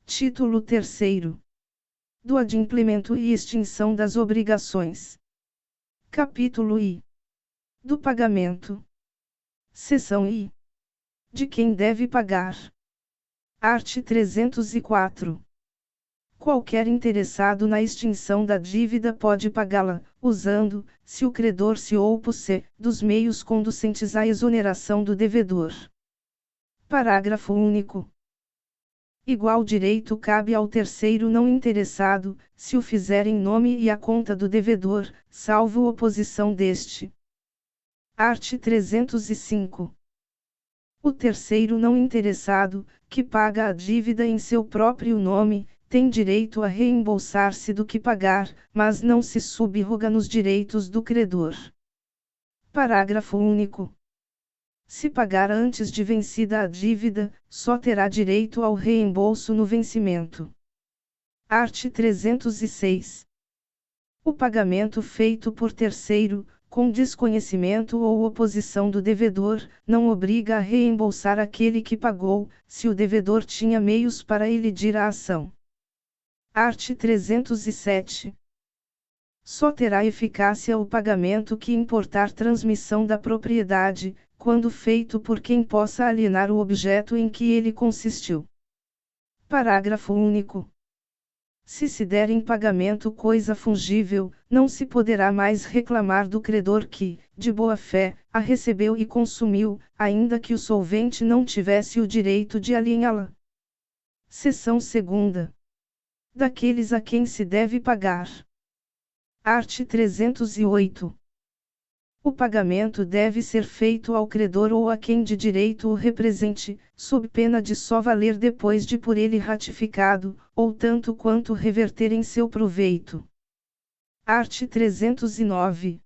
Título 3º. Do adimplemento e extinção das obrigações. Capítulo I. Do pagamento. Seção I. De quem deve pagar. Art. 304. Qualquer interessado na extinção da dívida pode pagá-la, usando, se o credor se opusser, dos meios conducentes à exoneração do devedor. Parágrafo único. Igual direito cabe ao terceiro não interessado, se o fizer em nome e à conta do devedor, salvo oposição deste. Art. 305. O terceiro não interessado, que paga a dívida em seu próprio nome, tem direito a reembolsar-se do que pagar, mas não se subroga nos direitos do credor. Parágrafo único. Se pagar antes de vencida a dívida, só terá direito ao reembolso no vencimento. Art. 306. O pagamento feito por terceiro, com desconhecimento ou oposição do devedor, não obriga a reembolsar aquele que pagou, se o devedor tinha meios para elidir a ação. Art. 307. Só terá eficácia o pagamento que importar transmissão da propriedade, quando feito por quem possa alienar o objeto em que ele consistiu. Parágrafo único. Se der em pagamento coisa fungível, não se poderá mais reclamar do credor que, de boa fé, a recebeu e consumiu, ainda que o solvente não tivesse o direito de aliená-la. Seção 2ª. Daqueles a quem se deve pagar. Art. 308. O pagamento deve ser feito ao credor ou a quem de direito o represente, sob pena de só valer depois de por ele ratificado, ou tanto quanto reverter em seu proveito. Art. 309.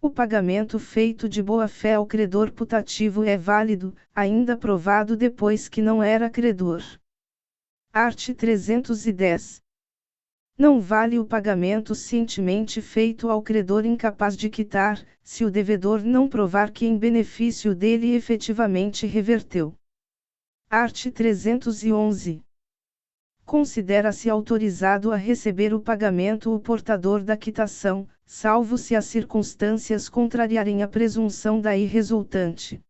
O pagamento feito de boa-fé ao credor putativo é válido, ainda provado depois que não era credor. Art. 310. Não vale o pagamento cientemente feito ao credor incapaz de quitar, se o devedor não provar que em benefício dele efetivamente reverteu. Art. 311. Considera-se autorizado a receber o pagamento o portador da quitação, salvo se as circunstâncias contrariarem a presunção daí resultante.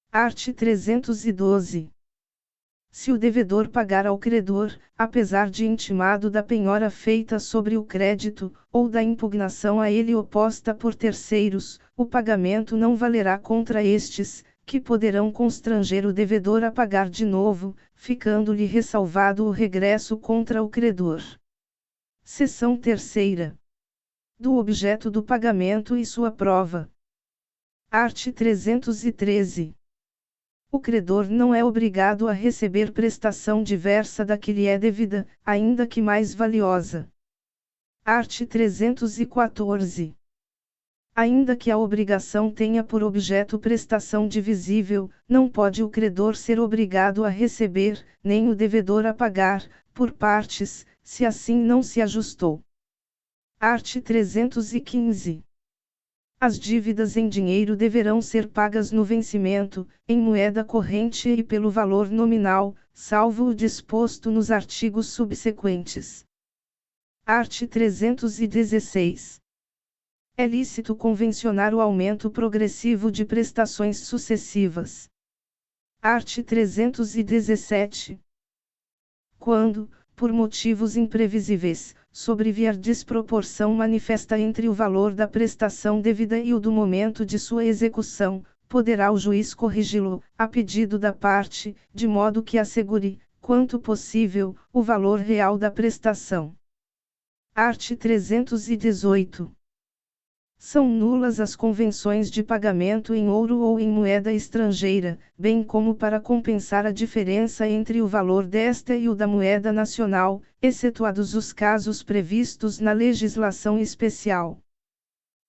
Art. 312. Se o devedor pagar ao credor, apesar de intimado da penhora feita sobre o crédito, ou da impugnação a ele oposta por terceiros, o pagamento não valerá contra estes, que poderão constranger o devedor a pagar de novo, ficando-lhe ressalvado o regresso contra o credor. Seção 3ª. Do objeto do pagamento e sua prova. Art. 313. O credor não é obrigado a receber prestação diversa da que lhe é devida, ainda que mais valiosa. Art. 314. Ainda que a obrigação tenha por objeto prestação divisível, não pode o credor ser obrigado a receber, nem o devedor a pagar, por partes, se assim não se ajustou. Art. 315. As dívidas em dinheiro deverão ser pagas no vencimento, em moeda corrente e pelo valor nominal, salvo o disposto nos artigos subsequentes. Art. 316. É lícito convencionar o aumento progressivo de prestações sucessivas. Art. 317. Quando, por motivos imprevisíveis, sobrevier desproporção manifesta entre o valor da prestação devida e o do momento de sua execução, poderá o juiz corrigi-lo, a pedido da parte, de modo que assegure, quanto possível, o valor real da prestação. Art. 318. São nulas as convenções de pagamento em ouro ou em moeda estrangeira, bem como para compensar a diferença entre o valor desta e o da moeda nacional, excetuados os casos previstos na legislação especial.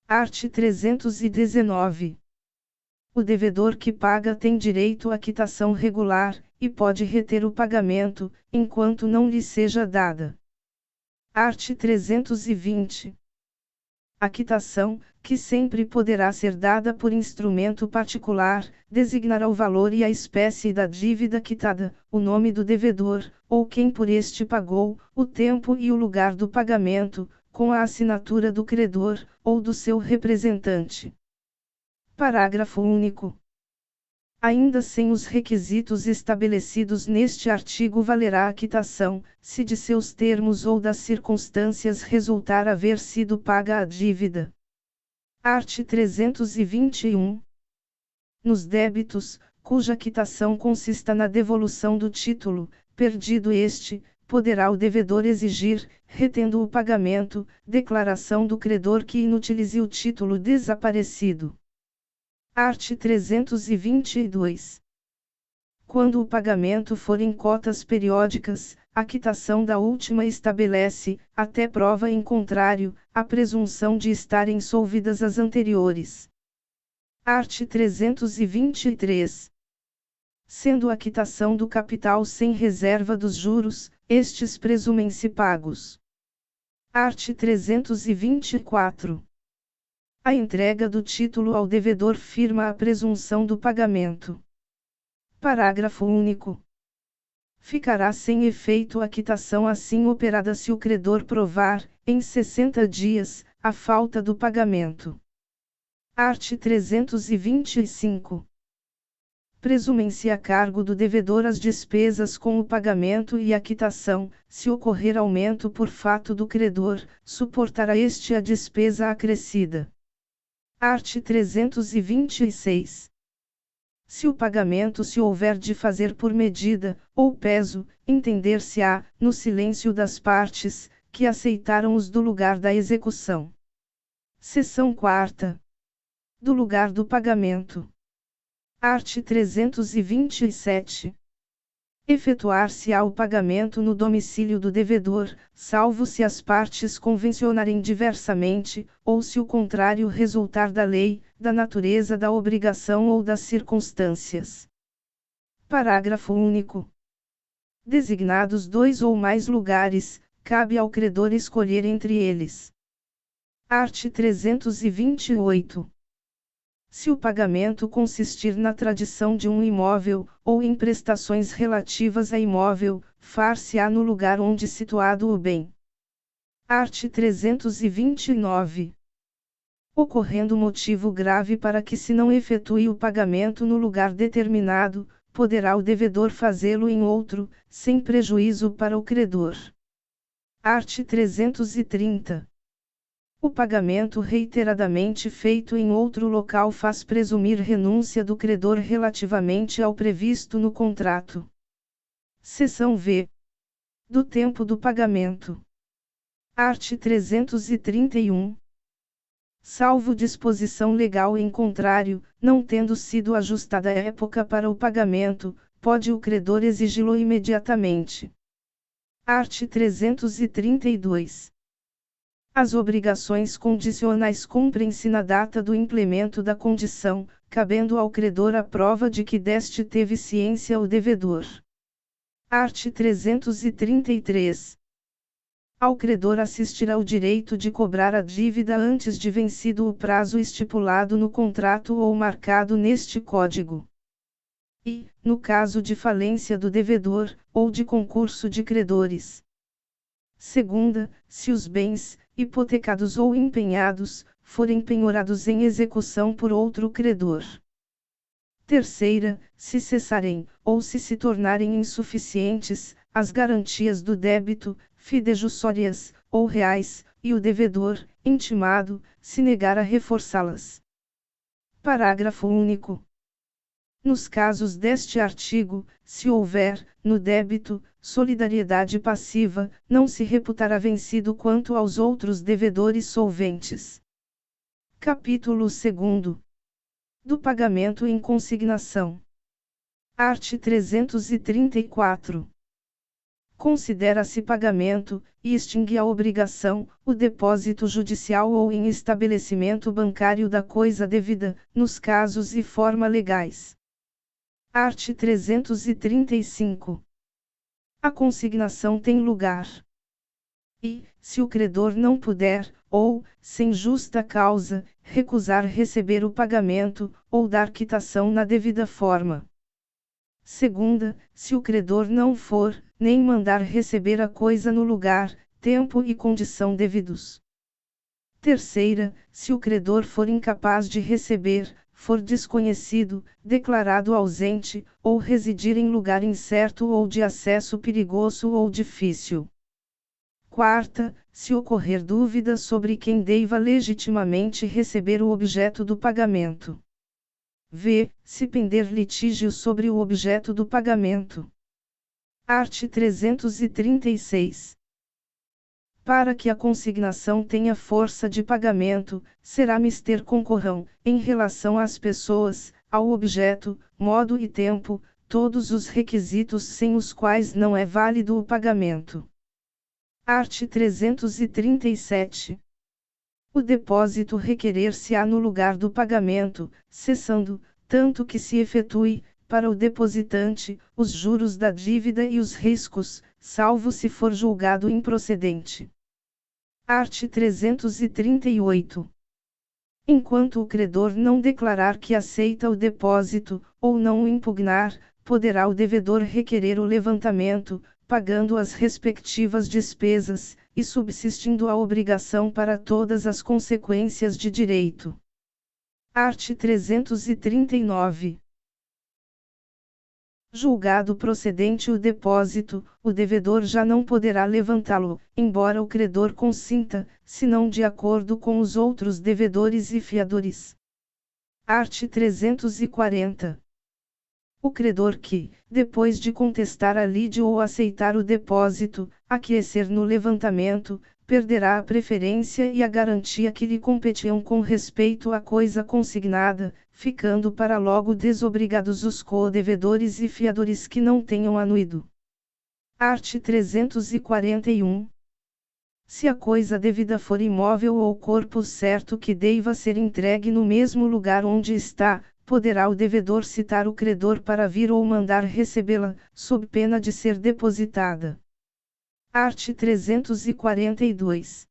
Art. 319. O devedor que paga tem direito à quitação regular, e pode reter o pagamento, enquanto não lhe seja dada. Art. 320. A quitação, que sempre poderá ser dada por instrumento particular, designará o valor e a espécie da dívida quitada, o nome do devedor, ou quem por este pagou, o tempo e o lugar do pagamento, com a assinatura do credor, ou do seu representante. Parágrafo único. Ainda sem os requisitos estabelecidos neste artigo valerá a quitação, se de seus termos ou das circunstâncias resultar haver sido paga a dívida. Art. 321. Nos débitos, cuja quitação consista na devolução do título, perdido este, poderá o devedor exigir, retendo o pagamento, declaração do credor que inutilize o título desaparecido. Art. 322. Quando o pagamento for em cotas periódicas, a quitação da última estabelece, até prova em contrário, a presunção de estarem solvidas as anteriores. Art. 323. Sendo a quitação do capital sem reserva dos juros, estes presumem-se pagos. Art. 324. A entrega do título ao devedor firma a presunção do pagamento. Parágrafo único. Ficará sem efeito a quitação assim operada se o credor provar, em 60 dias, a falta do pagamento. Art. 325. Presumem-se a cargo do devedor as despesas com o pagamento e a quitação, se ocorrer aumento por fato do credor, suportará este a despesa acrescida. Art. 326. Se o pagamento se houver de fazer por medida, ou peso, entender-se-á, no silêncio das partes, que aceitaram os do lugar da execução. Seção 4ª. Do lugar do pagamento. Art. 327. Efetuar-se-á o pagamento no domicílio do devedor, salvo se as partes convencionarem diversamente, ou se o contrário resultar da lei, da natureza da obrigação ou das circunstâncias. Parágrafo único. Designados 2 ou mais lugares, cabe ao credor escolher entre eles. Art. 328. Se o pagamento consistir na tradição de um imóvel, ou em prestações relativas a imóvel, far-se-á no lugar onde situado o bem. Art. 329. Ocorrendo motivo grave para que se não efetue o pagamento no lugar determinado, poderá o devedor fazê-lo em outro, sem prejuízo para o credor. Art. 330. O pagamento reiteradamente feito em outro local faz presumir renúncia do credor relativamente ao previsto no contrato. Seção V. Do tempo do pagamento. Art. 331. Salvo disposição legal em contrário, não tendo sido ajustada a época para o pagamento, pode o credor exigi-lo imediatamente. Art. 332. As obrigações condicionais cumprem-se na data do implemento da condição, cabendo ao credor a prova de que deste teve ciência o devedor. Art. 333. Ao credor assistirá o direito de cobrar a dívida antes de vencido o prazo estipulado no contrato ou marcado neste Código. E, no caso de falência do devedor, ou de concurso de credores. Segunda, se os bens, hipotecados ou empenhados, forem penhorados em execução por outro credor. Terceira, se cessarem, ou se tornarem insuficientes, as garantias do débito, fidejussórias, ou reais, e o devedor, intimado, se negar a reforçá-las. Parágrafo único. Nos casos deste artigo, se houver, no débito, solidariedade passiva, não se reputará vencido quanto aos outros devedores solventes. Capítulo 2º. Do pagamento em consignação. Art. 334. Considera-se pagamento, e extingue a obrigação, o depósito judicial ou em estabelecimento bancário da coisa devida, nos casos e forma legais. Art. 335. A consignação tem lugar. E, se o credor não puder, ou, sem justa causa, recusar receber o pagamento, ou dar quitação na devida forma. Segunda, se o credor não for, nem mandar receber a coisa no lugar, tempo e condição devidos. Terceira, se o credor for incapaz de receber, for desconhecido, declarado ausente, ou residir em lugar incerto ou de acesso perigoso ou difícil. Quarta, se ocorrer dúvida sobre quem deva legitimamente receber o objeto do pagamento. V. Se pender litígio sobre o objeto do pagamento. Art. 336. Para que a consignação tenha força de pagamento, será mister concorrão, em relação às pessoas, ao objeto, modo e tempo, todos os requisitos sem os quais não é válido o pagamento. Art. 337. O depósito requerer-se-á no lugar do pagamento, cessando, tanto que se efetue, para o depositante, os juros da dívida e os riscos, salvo se for julgado improcedente. Art. 338. Enquanto o credor não declarar que aceita o depósito, ou não o impugnar, poderá o devedor requerer o levantamento, pagando as respectivas despesas, e subsistindo a obrigação para todas as consequências de direito. Art. 339. Julgado procedente o depósito, o devedor já não poderá levantá-lo, embora o credor consinta, senão de acordo com os outros devedores e fiadores. Art. 340. O credor que, depois de contestar a lide ou aceitar o depósito, aquecer no levantamento, perderá a preferência e a garantia que lhe competiam com respeito à coisa consignada, ficando para logo desobrigados os co-devedores e fiadores que não tenham anuído. Art. 341. Se a coisa devida for imóvel ou corpo certo que deva ser entregue no mesmo lugar onde está, poderá o devedor citar o credor para vir ou mandar recebê-la, sob pena de ser depositada. Art. 342.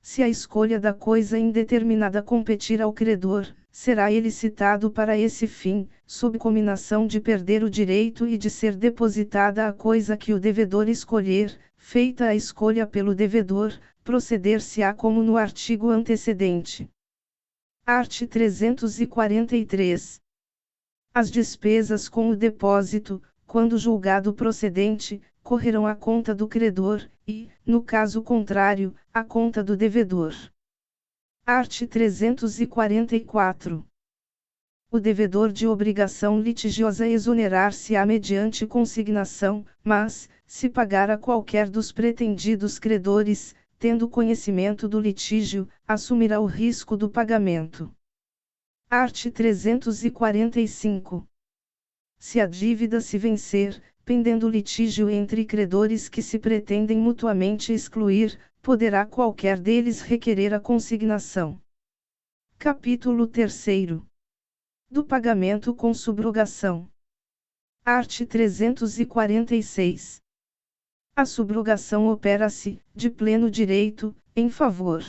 Se a escolha da coisa indeterminada competir ao credor, será ele citado para esse fim, sob cominação de perder o direito e de ser depositada a coisa que o devedor escolher, feita a escolha pelo devedor, proceder-se-á como no artigo antecedente. Art. 343. As despesas com o depósito, quando julgado procedente, correrão à conta do credor, e, no caso contrário, à conta do devedor. Art. 344. O devedor de obrigação litigiosa exonerar-se-á mediante consignação, mas, se pagar a qualquer dos pretendidos credores, tendo conhecimento do litígio, assumirá o risco do pagamento. Art. 345. Se a dívida se vencer, pendendo litígio entre credores que se pretendem mutuamente excluir, poderá qualquer deles requerer a consignação. Capítulo 3. Do pagamento com subrogação. Art. 346. A subrogação opera-se, de pleno direito, em favor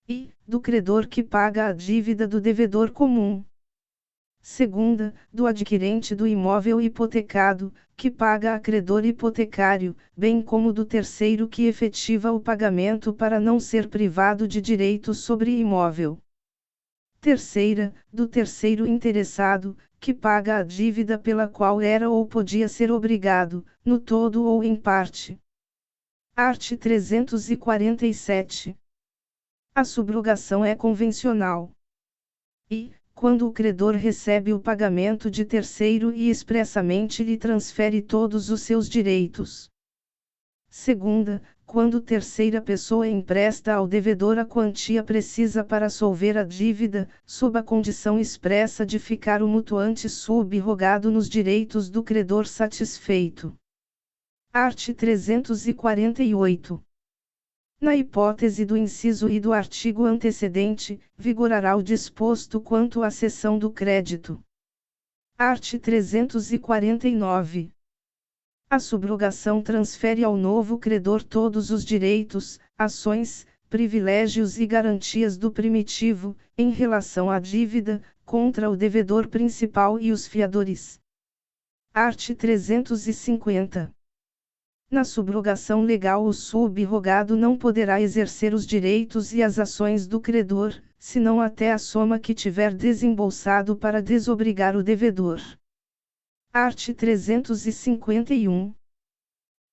e do credor que paga a dívida do devedor comum. Segunda, do adquirente do imóvel hipotecado, que paga a credor hipotecário, bem como do terceiro que efetiva o pagamento para não ser privado de direito sobre imóvel. Terceira, do terceiro interessado, que paga a dívida pela qual era ou podia ser obrigado, no todo ou em parte. Art. 347. A subrogação é convencional. E, quando o credor recebe o pagamento de terceiro e expressamente lhe transfere todos os seus direitos. Segunda, quando terceira pessoa empresta ao devedor a quantia precisa para solver a dívida, sob a condição expressa de ficar o mutuante subrogado nos direitos do credor satisfeito. Art. 348. Na hipótese do inciso I do artigo antecedente, vigorará o disposto quanto à cessão do crédito. Art. 349. A subrogação transfere ao novo credor todos os direitos, ações, privilégios e garantias do primitivo, em relação à dívida, contra o devedor principal e os fiadores. Art. 350. Na subrogação legal, o subrogado não poderá exercer os direitos e as ações do credor, senão até a soma que tiver desembolsado para desobrigar o devedor. Art. 351.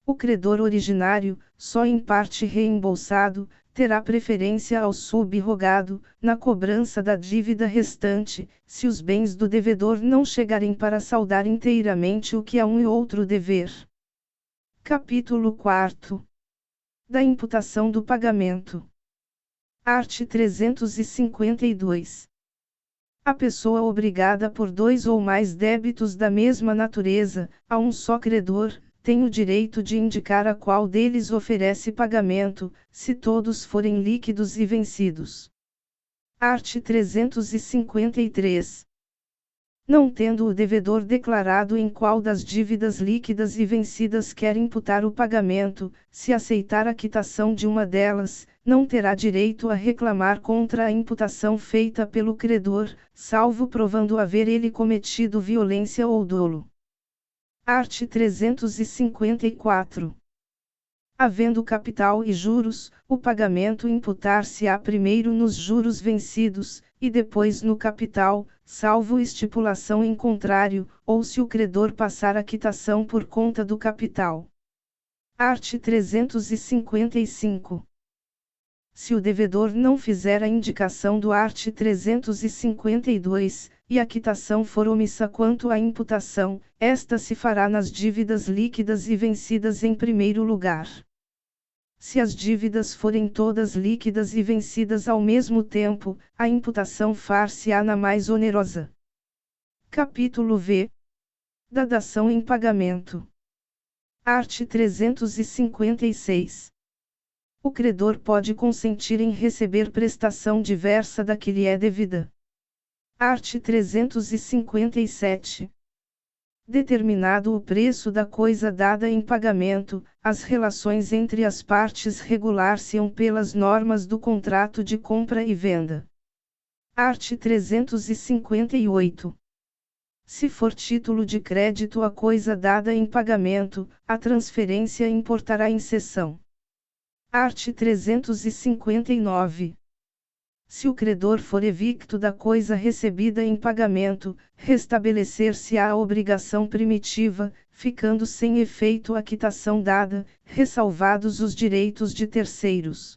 O credor originário, só em parte reembolsado, terá preferência ao subrogado, na cobrança da dívida restante, se os bens do devedor não chegarem para saldar inteiramente o que a um e outro dever. Capítulo 4. Da imputação do pagamento. Art. 352. A pessoa obrigada por dois ou mais débitos da mesma natureza, a um só credor, tem o direito de indicar a qual deles oferece pagamento, se todos forem líquidos e vencidos. Art. 353. Não tendo o devedor declarado em qual das dívidas líquidas e vencidas quer imputar o pagamento, se aceitar a quitação de uma delas, não terá direito a reclamar contra a imputação feita pelo credor, salvo provando haver ele cometido violência ou dolo. Art. 354. Havendo capital e juros, o pagamento imputar-se-á primeiro nos juros vencidos, e depois no capital, salvo estipulação em contrário, ou se o credor passar a quitação por conta do capital. Art. 355. Se o devedor não fizer a indicação do art. 352, e a quitação for omissa quanto à imputação, esta se fará nas dívidas líquidas e vencidas em primeiro lugar. Se as dívidas forem todas líquidas e vencidas ao mesmo tempo, a imputação far-se-á na mais onerosa. Capítulo V. Da dação em pagamento. Art. 356. O credor pode consentir em receber prestação diversa da que lhe é devida. Art. 357. Determinado o preço da coisa dada em pagamento, as relações entre as partes regular-se-ão pelas normas do contrato de compra e venda. Art. 358. Se for título de crédito a coisa dada em pagamento, a transferência importará em cessão. Art. 359. Se o credor for evicto da coisa recebida em pagamento, restabelecer-se-á a obrigação primitiva, ficando sem efeito a quitação dada, ressalvados os direitos de terceiros.